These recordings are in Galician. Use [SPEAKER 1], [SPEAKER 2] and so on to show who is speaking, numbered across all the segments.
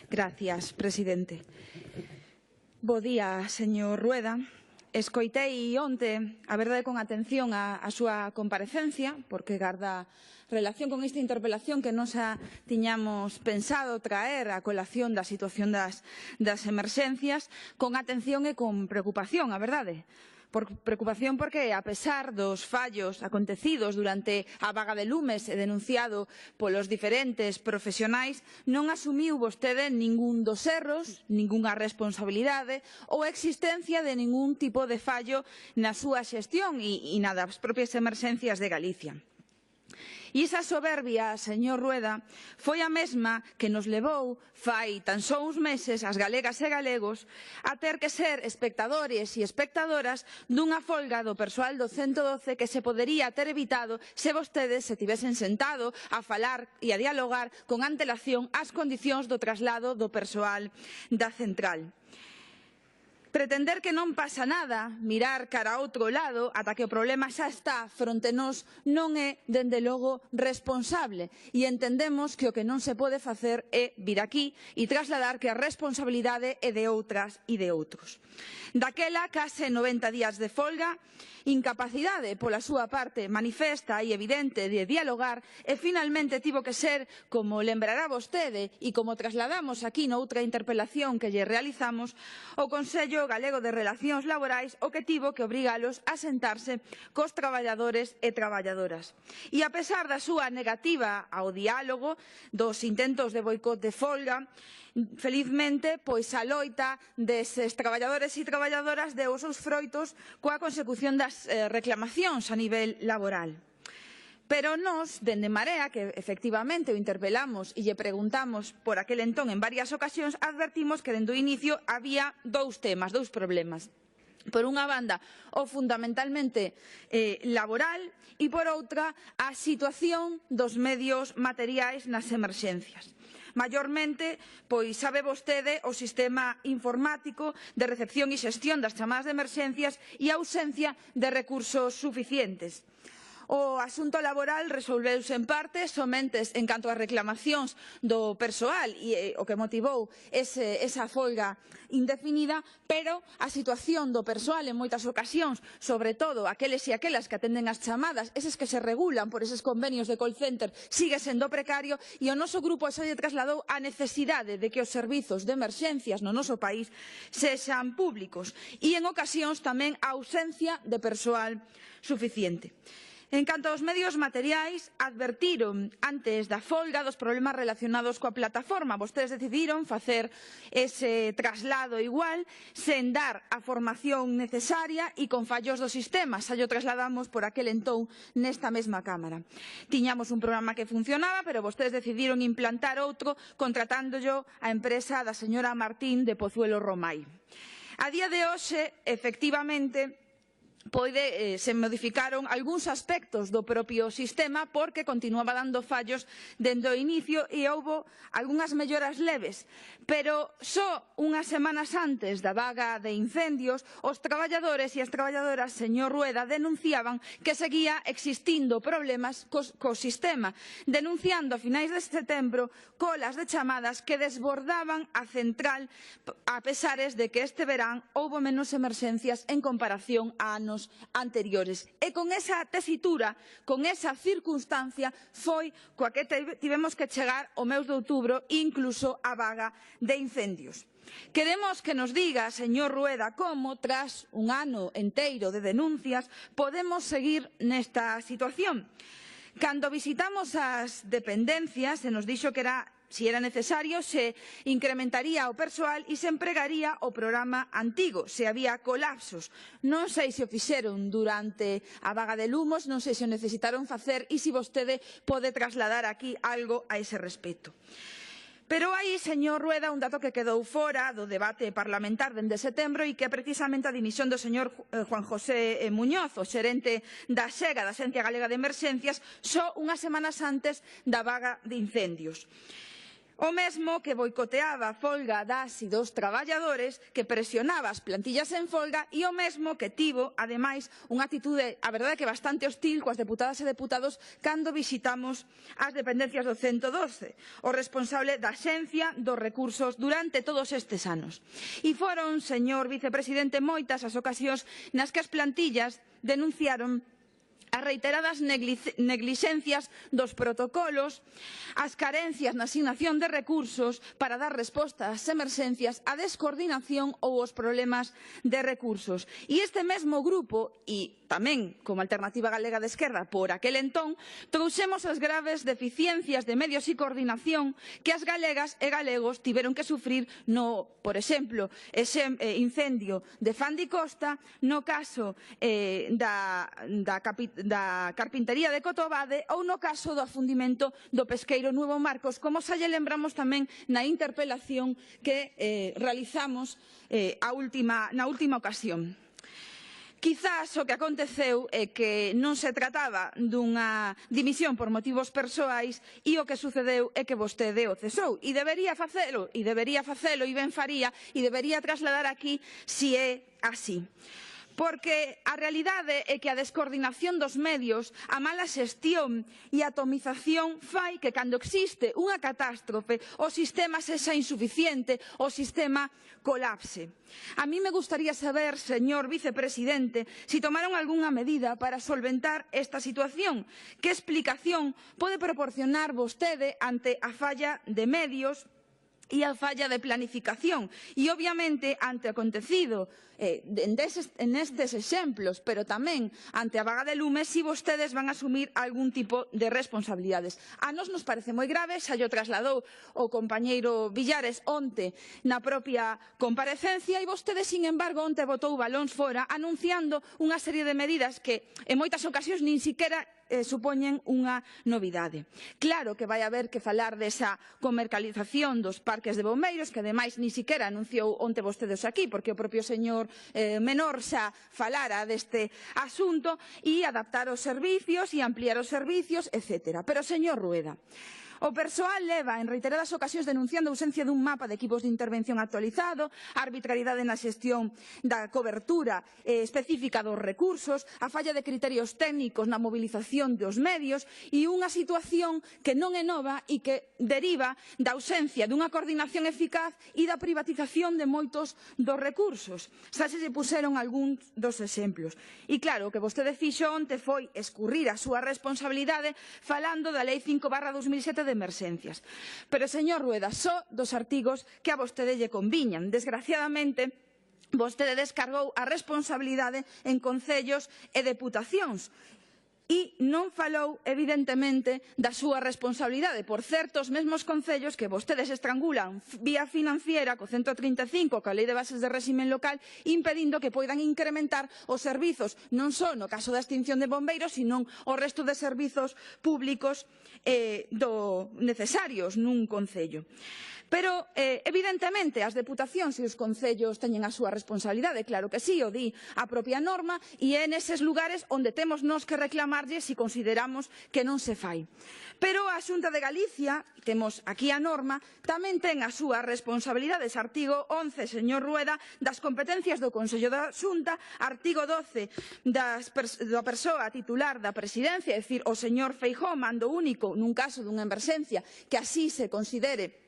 [SPEAKER 1] Gracias, presidente. Bo día, señor Rueda. Escoitei onte, a verdade, con atención a súa comparecencia, porque garda relación con esta interpelación que nos tiñamos pensado traer a colación da situación das emerxencias, con atención e con preocupación, a verdade. Por preocupación porque, a pesar dos fallos acontecidos durante a vaga de lumes e denunciado polos diferentes profesionais, non asumiu vostede ningún dos erros, ningunha responsabilidade ou a existencia de ningún tipo de fallo na súa xestión e na das propias emerxencias de Galicia. E esa soberbia, señor Rueda, foi a mesma que nos levou, fai tan só uns meses, as galegas e galegos, a ter que ser espectadores e espectadoras dunha folga do persoal do 112 que se podería ter evitado se vostedes se tivesen sentado a falar e a dialogar con antelación as condicións do traslado do persoal da central. Pretender que non pasa nada, mirar cara a outro lado ata que o problema xa está fronte nós, non é, dende logo, responsable. E entendemos que o que non se pode facer é vir aquí e trasladar que a responsabilidade é de outras e de outros. Daquela, case 90 días de folga, incapacidade pola súa parte manifesta e evidente de dialogar e finalmente tivo que ser, como lembrará vostede e como trasladamos aquí noutra interpelación que lle realizamos, o Consello Galego de Relacións Laborais o que tivo que obrigalos a sentarse cos traballadores e traballadoras. E a pesar da súa negativa ao diálogo, dos intentos de boicot de folga, felizmente, pois a loita deses traballadores e traballadoras deu os seus froitos coa consecución das reclamacións a nivel laboral. Pero nós, dende Marea, que efectivamente o interpelamos e lle preguntamos por aquel entón en varias ocasións, advertimos que dende o inicio había dous temas, dous problemas. Por unha banda, o fundamentalmente laboral e, por outra, a situación dos medios materiais nas emerxencias. Maiormente, pois sabe vostede o sistema informático de recepción e xestión das chamadas de emerxencias e a ausencia de recursos suficientes. O asunto laboral resolveuse en parte somente en canto ás reclamacións do persoal e o que motivou esa folga indefinida, pero a situación do persoal en moitas ocasións, sobre todo aqueles e aquelas que atenden as chamadas, eses que se regulan por eses convenios de call center, sigue sendo precario e o noso grupo xa lle trasladou a necesidade de que os servizos de emerxencias no noso país sexan públicos e en ocasións tamén a ausencia de persoal suficiente. En canto aos medios materiais, advertiron antes da folga dos problemas relacionados coa plataforma. Vostedes decidiron facer ese traslado igual, sen dar a formación necesaria e con fallos do sistema. Xa o trasladamos por aquel entón nesta mesma Cámara. Tiñamos un programa que funcionaba, pero vostedes decidiron implantar outro contratándollo a empresa da señora Martín de Pozuelo Romai. A día de hoxe, efectivamente, se modificaron algúns aspectos do propio sistema porque continuaba dando fallos dende o inicio e houbo algunhas melloras leves, pero só unhas semanas antes da vaga de incendios os traballadores e as traballadoras, señor Rueda, denunciaban que seguía existindo problemas co sistema, denunciando a finais de setembro colas de chamadas que desbordaban a central a pesares de que este verán houbo menos emerxencias en comparación a anos anteriores. E con esa tesitura, con esa circunstancia, foi coa que tivemos que chegar ao mes de outubro e incluso a vaga de incendios. Queremos que nos diga, señor Rueda, como, tras un ano enteiro de denuncias, podemos seguir nesta situación. Cando visitamos as dependencias, se nos dixo que si era necesario, se incrementaría o persoal e se empregaría o programa antigo, se había colapsos. Non sei se o fixeron durante a vaga de lumos, non sei se o necesitaron facer e se vostede pode trasladar aquí algo a ese respecto. Pero hai, señor Rueda, un dato que quedou fora do debate parlamentar dende setembro e que é precisamente a dimisión do señor Juan José Muñoz, o xerente da Xega, da Axencia Galega de Emerxencias, só unhas semanas antes da vaga de incendios. O mesmo que boicoteaba a folga das e dos traballadores, que presionaba as plantillas en folga e o mesmo que tivo, ademais, unha actitude, a verdade que bastante hostil coas deputadas e deputados cando visitamos as dependencias do 112, o responsable da Axencia dos Recursos durante todos estes anos. E foron, señor vicepresidente, moitas as ocasións nas que as plantillas denunciaron as reiteradas neglixencias dos protocolos, as carencias na asignación de recursos para dar resposta ás emerxencias, a descoordinación ou os problemas de recursos. E este mesmo grupo, e tamén como Alternativa Galega de Esquerda por aquel entón, trouxemos as graves deficiencias de medios e coordinación que as galegas e galegos tiveron que sufrir no, por exemplo, ese incendio de Fandi Costa, no caso da carpintería de Cotobade ou no caso do afundimento do pesqueiro Nuevo Marcos, como xa lle lembramos tamén na interpelación que realizamos na última ocasión. Quizás o que aconteceu é que non se trataba dunha dimisión por motivos persoais e o que sucedeu é que vostede o cesou. E debería facelo, e ben faría, e debería trasladar aquí se é así. Porque a realidade é que a descoordinación dos medios, a mala xestión e a atomización fai que cando existe unha catástrofe o sistema sexa insuficiente, o sistema colapse. A mí me gustaría saber, señor vicepresidente, si tomaron algunha medida para solventar esta situación. Que explicación pode proporcionar vostede ante a falla de medios e a falla de planificación e, obviamente, ante o acontecido nestes exemplos, pero tamén ante a vaga de lume, se vostedes van a asumir algún tipo de responsabilidades. A nós nos parece moi grave, xa llo trasladou o compañeiro Villares onte na propia comparecencia e vostede, sin embargo, onte botou balóns fora anunciando unha serie de medidas que en moitas ocasións nin siquiera supoñen unha novidade. Claro que vai haber que falar desa comercialización dos parques de bombeiros, que ademais nin siquiera anunciou onte vostedes aquí, porque o propio señor Menor xa falara deste asunto, e adaptar os servicios e ampliar os servicios, etc. Pero, señor Rueda, o persoal leva en reiteradas ocasións denunciando a ausencia dun mapa de equipos de intervención actualizado, a arbitrariedade na xestión da cobertura específica dos recursos, a falla de criterios técnicos na mobilización dos medios e unha situación que non é nova e que deriva da ausencia dunha coordinación eficaz e da privatización de moitos dos recursos. Xa se puseron algúns dos exemplos. E claro, o que vostede fixo onte foi escurrir a súa responsabilidade falando da Lei 5/2007 de emerxencias. Pero, señor Rueda, só dos artigos que a vostede lle conviñan. Desgraciadamente, vostede descargou a responsabilidade en concellos e deputacións. E non falou, evidentemente, da súa responsabilidade por certos mesmos concellos que vostedes estrangulan vía financiera co 135, coa Lei de Bases de Réximen Local, impedindo que poidan incrementar os servizos, non só no caso da extinción de bombeiros, sino o resto de servizos públicos necesarios nun concello. Pero, evidentemente, as deputacións e os concellos teñen a súa responsabilidade, claro que sí, o di a propia norma, e é neses lugares onde temos nós que reclamarlle se consideramos que non se fai. Pero a Xunta de Galicia, temos aquí a norma, tamén ten as súas responsabilidades. Artigo 11, señor Rueda, das competencias do Consello da Xunta, artigo 12 da persoa titular da presidencia, é dicir, o señor Feijóo, mando único nun caso dunha emerxencia que así se considere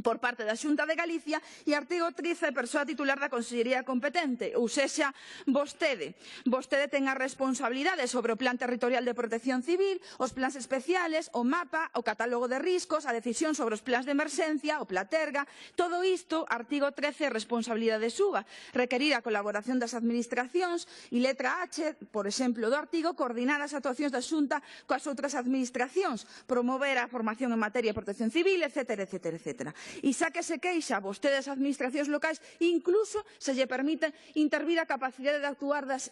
[SPEAKER 1] por parte da Xunta de Galicia, e artigo 13, persoa titular da Consellería competente, ou sexa, vostede. Vostede ten a responsabilidade sobre o Plan Territorial de Protección Civil, os plans especiales, o mapa, o catálogo de riscos, a decisión sobre os plans de emerxencia, o Platerga. Todo isto, artigo 13, responsabilidade súa. Requerir a colaboración das administracións e letra H, por exemplo, do artigo, coordinar as actuacións da Xunta coas outras administracións, promover a formación en materia de protección civil, etc., etc., etc. E xa que se queixa vostedes as administracións locais, incluso se lle permite intervir a capacidade de actuar das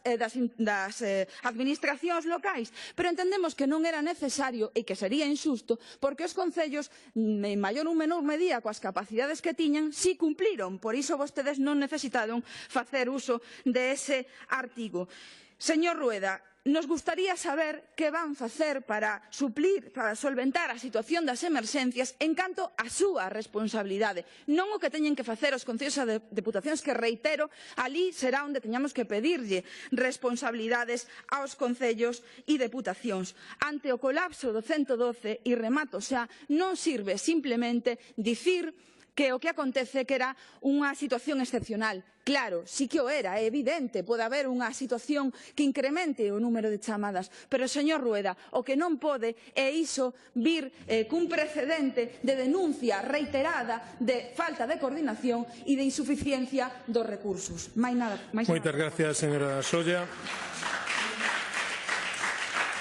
[SPEAKER 1] administracións locais. Pero entendemos que non era necesario e que sería injusto, porque os concellos, en maior ou menor medida, coas capacidades que tiñan, si cumpliron. Por iso vostedes non necesitaron facer uso de ese artigo. Señor Rueda, nos gustaría saber que van facer para solventar a situación das emerxencias en canto á súa responsabilidade. Non o que teñen que facer os concellos e deputacións, que reitero, ali será onde teñamos que pedirlle responsabilidades aos concellos e deputacións. Ante o colapso do 112, e remato xa, non sirve simplemente dicir que o que acontece que era unha situación excepcional. Claro, sí que o era, é evidente, pode haber unha situación que incremente o número de chamadas, pero, señor Rueda, o que non pode é iso vir cun precedente de denuncia reiterada de falta de coordinación e de insuficiencia dos recursos.
[SPEAKER 2] Moitas gracias, señora Solla.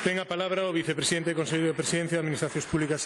[SPEAKER 2] Ten a palabra o vicepresidente do Consello de Presidencia de Administracións Públicas